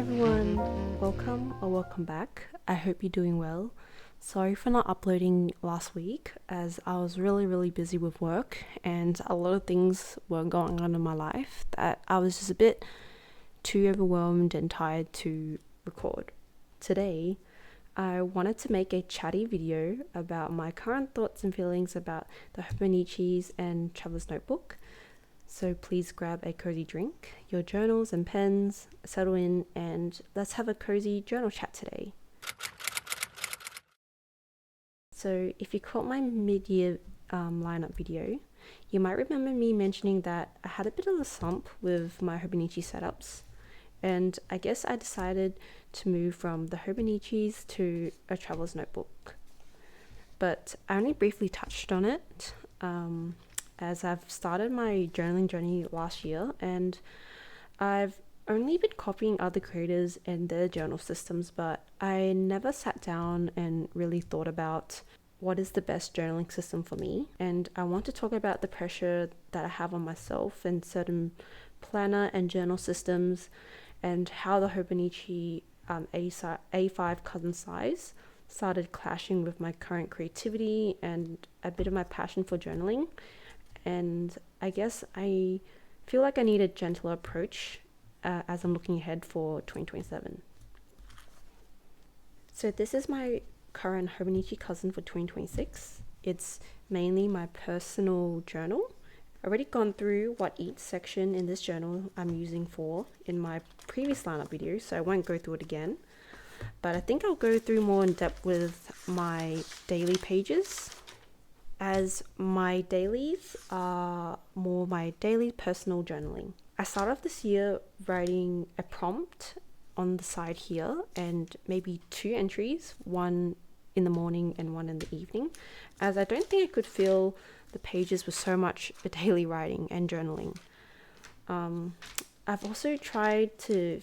everyone, welcome back. I hope you're doing well. Sorry for not uploading last week as I was really busy with work and a lot of things were going on in my life that I was just a bit too overwhelmed and tired to record. Today, I wanted to make a chatty video about my current thoughts and feelings about the Hobonichis and Traveler's Notebook. So please grab a cozy drink, your journals and pens, settle in, and let's have a cozy journal chat today. So if you caught my mid-year lineup video, you might remember me mentioning that I had a bit of a slump with my Hobonichi setups, and I guess I decided to move from the Hobonichis to a Traveler's Notebook. But I only briefly touched on it, as I've started my journaling journey last year and I've only been copying other creators and their journal systems, but I never sat down and really thought about what is the best journaling system for me. And I want to talk about the pressure that I have on myself and certain planner and journal systems and how the Hobonichi A5 cousin size started clashing with my current creativity and a bit of my passion for journaling. And I guess I feel like I need a gentler approach as I'm looking ahead for 2027. So this is my current Hobonichi cousin for 2026. It's mainly my personal journal. I've already gone through what each section in this journal I'm using for in my previous lineup video, so I won't go through it again. But I think I'll go through more in depth with my daily pages, as my dailies are more my daily personal journaling. I started off this year writing a prompt on the side here and maybe 2 entries, one in the morning and one in the evening, as I don't think I could fill the pages with so much daily writing and journaling. I've also tried to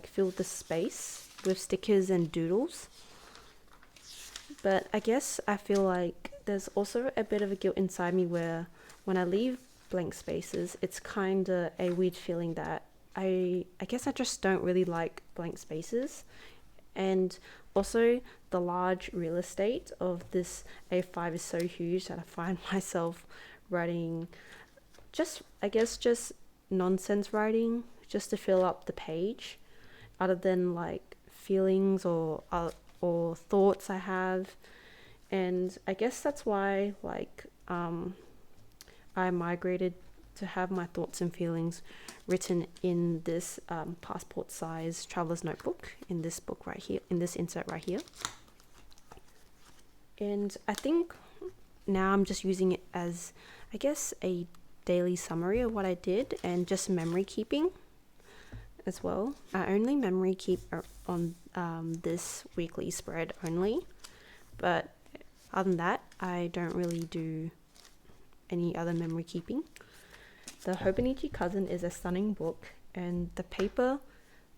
fill the space with stickers and doodles, but I guess I feel like there's also a bit of a guilt inside me where when I leave blank spaces, it's kind of a weird feeling that I guess I just don't really like blank spaces. And also the large real estate of this A5 is so huge that I find myself writing just nonsense writing just to fill up the page, other than feelings or thoughts I have. And I guess that's why I migrated to have my thoughts and feelings written in this passport size traveler's notebook, in this book right here, in this insert right here. And I think now I'm just using it as, I guess, a daily summary of what I did and just memory keeping as well. I only memory keep on this weekly spread only, but other than that, I don't really do any other memory keeping. The Hobonichi Cousin is a stunning book and the paper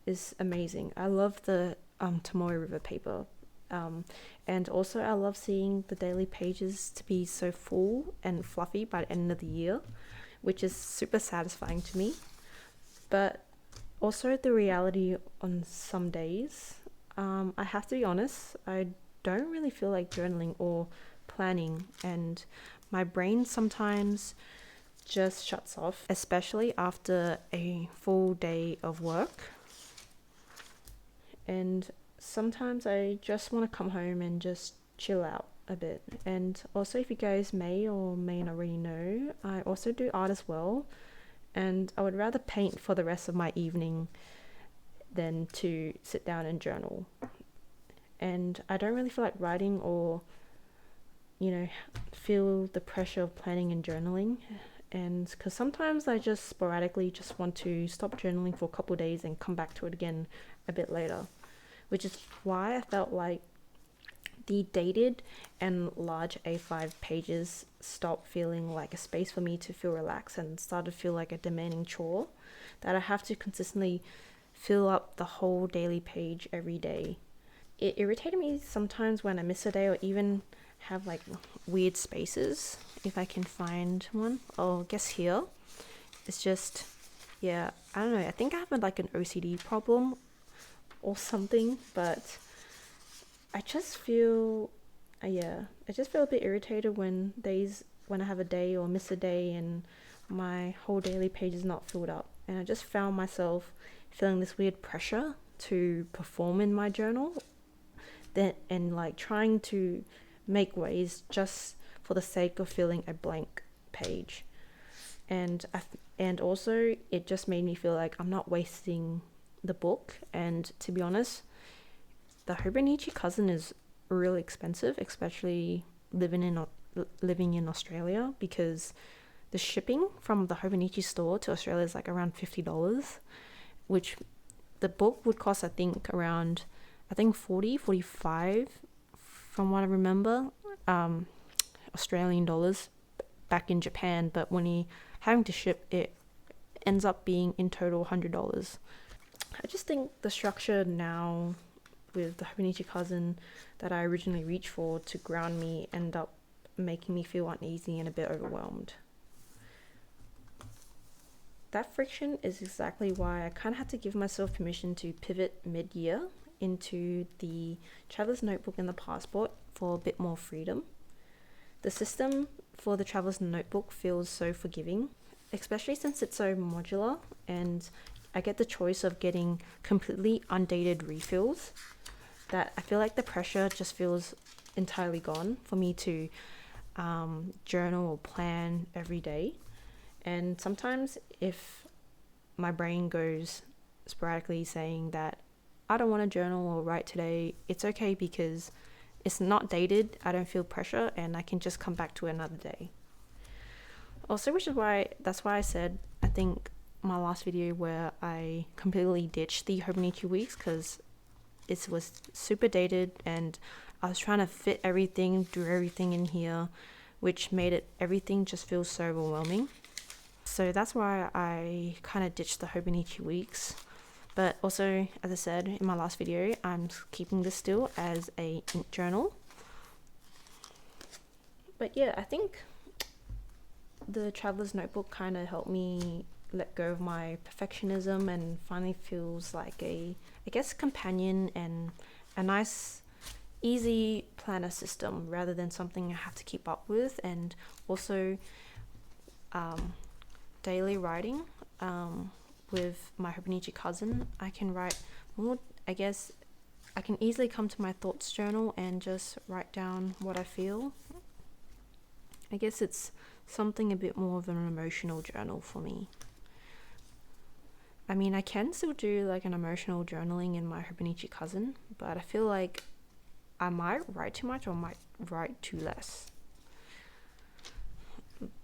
is amazing. I love the Tomoe River paper. And also I love seeing the daily pages to be so full and fluffy by the end of the year, which is super satisfying to me. But also the reality on some days, I have to be honest, I don't really feel like journaling or planning, and my brain sometimes just shuts off, especially after a full day of work. And sometimes I just want to come home and just chill out a bit. And also, if you guys may or may not already know, I also do art as well, and I would rather paint for the rest of my evening than to sit down and journal. And I don't really feel like writing or feel the pressure of planning and journaling. And because sometimes I just sporadically just want to stop journaling for a couple of days and come back to it again a bit later, which is why I felt like the dated and large A5 pages stopped feeling like a space for me to feel relaxed and started to feel like a demanding chore that I have to consistently fill up the whole daily page every day. It irritated me sometimes when I miss a day or even have weird spaces. If I can find one, I guess here it's just, I don't know, I think I have an OCD problem or something, but I just feel I just feel a bit irritated when I have a day or miss a day and my whole daily page is not filled up, and I just found myself feeling this weird pressure to perform in my journal, and like trying to make ways just for the sake of filling a blank page. And also it just made me feel like I'm not wasting the book. And to be honest, the Hobonichi cousin is really expensive, especially living in Australia, because the shipping from the Hobonichi store to Australia is like around $50, which the book would cost I think 45 from what I remember, Australian dollars back in Japan. But when you having to ship, it ends up being in total $100. I just think the structure now with the Hobonichi cousin that I originally reached for to ground me end up making me feel uneasy and a bit overwhelmed. That friction is exactly why I kind of had to give myself permission to pivot mid-year into the Traveler's Notebook and the Passport for a bit more freedom. The system for the Traveler's Notebook feels so forgiving, especially since it's so modular and I get the choice of getting completely undated refills, that I feel like the pressure just feels entirely gone for me to journal or plan every day. And sometimes if my brain goes sporadically saying that I don't want to journal or write today, it's okay because it's not dated, I don't feel pressure, and I can just come back to it another day. Also, that's why I said, I think my last video where I completely ditched the Hobonichi weeks, because it was super dated and I was trying to fit everything, do everything in here, which made everything just feel so overwhelming. So that's why I kind of ditched the Hobonichi weeks. But also, as I said in my last video, I'm keeping this still as a ink journal. But yeah, I think the Traveler's Notebook kind of helped me let go of my perfectionism and finally feels like I guess, companion and a nice, easy planner system rather than something I have to keep up with. And also daily writing. With my Hobonichi cousin, I can write more. I guess I can easily come to my thoughts journal and just write down what I feel. I guess it's something a bit more of an emotional journal for me. I mean, I can still do like an emotional journaling in my Hobonichi cousin, but I feel like I might write too much or might write too less.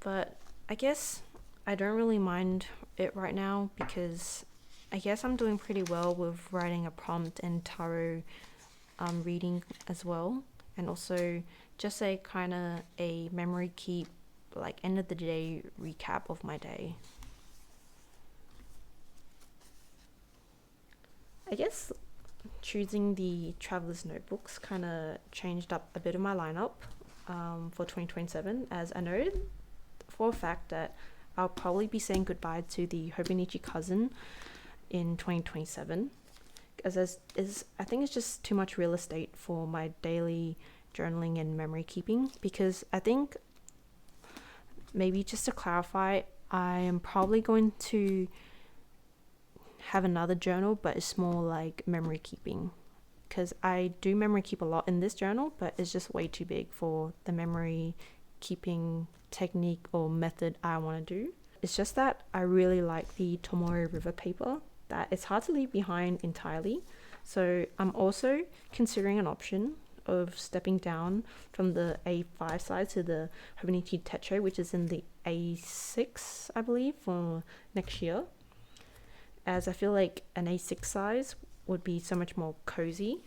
But I guess I don't really mind it right now because I guess I'm doing pretty well with writing a prompt and tarot reading as well, and also just a kind of a memory keep, like end of the day recap of my day. I guess choosing the Traveler's Notebooks kind of changed up a bit of my lineup for 2027, as I know for a fact that I'll probably be saying goodbye to the Hobonichi cousin in 2027, as I think it's just too much real estate for my daily journaling and memory keeping. Because I think, maybe just to clarify, I am probably going to have another journal, but it's more like memory keeping, because I do memory keep a lot in this journal, but it's just way too big for the memory keeping technique or method I want to do. It's just that I really like the Tomoe River paper, that it's hard to leave behind entirely. So I'm also considering an option of stepping down from the A5 size to the Hobonichi Techo, which is in the A6, I believe, for next year, as I feel like an A6 size would be so much more cozy.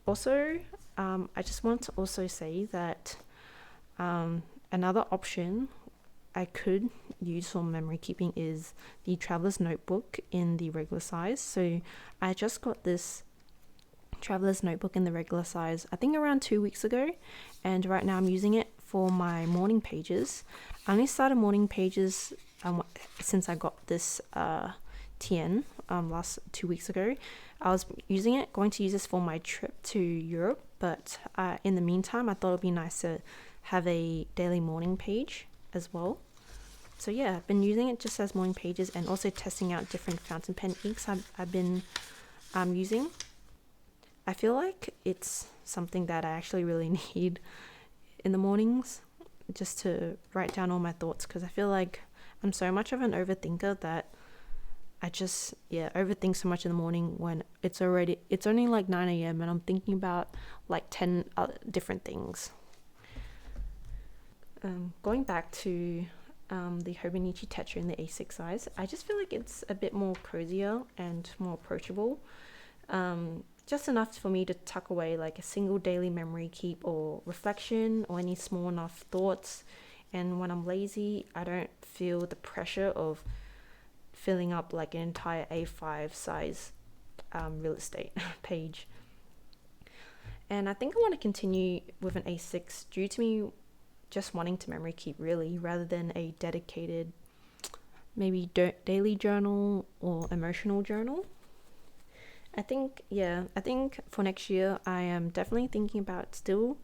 Also, I just want to also say that another option I could use for memory keeping is the Traveler's Notebook in the regular size. So I just got this Traveler's Notebook in the regular size, I think around 2 weeks ago, and right now I'm using it for my morning pages. I only started morning pages since I got this TN last 2 weeks ago. I was going to use this for my trip to Europe, but in the meantime, I thought it would be nice to have a daily morning page as well. So yeah, I've been using it just as morning pages and also testing out different fountain pen inks I've been using. I feel like it's something that I actually really need in the mornings, just to write down all my thoughts, because I feel like I'm so much of an overthinker that I just overthink so much in the morning when it's only like 9 a.m. and I'm thinking about like 10 different things. Going back to the Hobonichi Tetra in the A6 size, I just feel like it's a bit more cozier and more approachable. Just enough for me to tuck away like a single daily memory keep or reflection or any small enough thoughts. And when I'm lazy, I don't feel the pressure of filling up like an entire A5 size real estate page. And I think I want to continue with an A6 due to me just wanting to memory keep really, rather than a dedicated maybe daily journal or emotional journal. I think for next year I am definitely thinking about still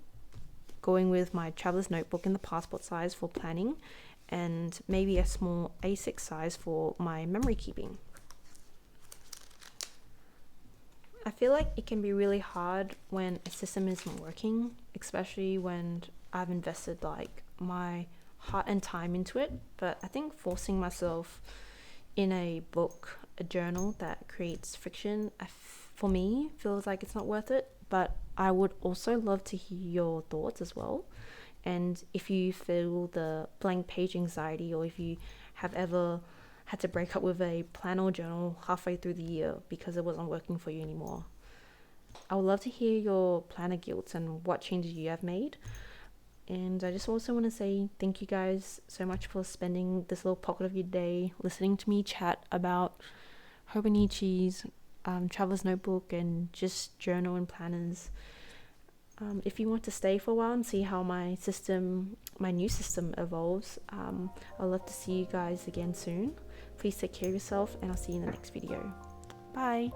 going with my traveler's notebook in the passport size for planning, and maybe a small A6 size for my memory keeping. I feel like it can be really hard when a system isn't working, especially when I've invested like my heart and time into it. But I think forcing myself in a book, a journal that creates friction, for me feels like it's not worth it. But I would also love to hear your thoughts as well. And if you feel the blank page anxiety, or if you have ever had to break up with a plan or journal halfway through the year because it wasn't working for you anymore, I would love to hear your planner guilt and what changes you have made. And I just also want to say thank you guys so much for spending this little pocket of your day listening to me chat about Hobonichis, traveler's notebook, and just journal and planners. If you want to stay for a while and see how my new system evolves, I'd love to see you guys again soon. Please take care of yourself, and I'll see you in the next video. Bye!